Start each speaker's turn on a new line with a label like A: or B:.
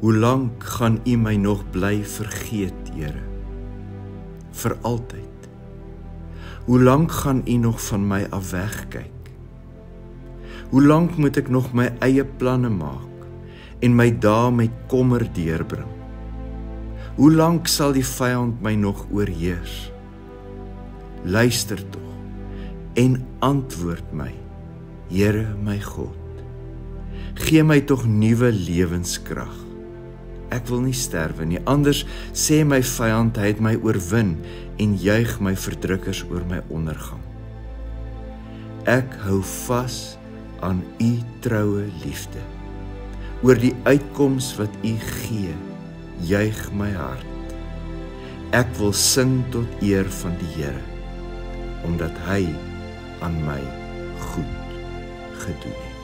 A: Hoe lank gaan U my nog bly vergeet, Here? Vir altyd. Hoe lank gaan U nog van my af wegkyk? Hoe lank moet ek nog my eie planne maak en my dae met kommer deurbring? Hoe lank sal die vyand my nog oorheers? Luister tog en antwoord my, Here my God. Gee my tog nuwe lewenskrag. Ek wil nie sterwe nie, anders sê my vyand hy het my oorwin en juig my verdrukkers oor my ondergang. Ek hou vas aan U troue liefde. Oor die uitkoms wat U gee, juig my hart. Ek wil sing tot eer van die Here, omdat hy aan my goed gedoen het.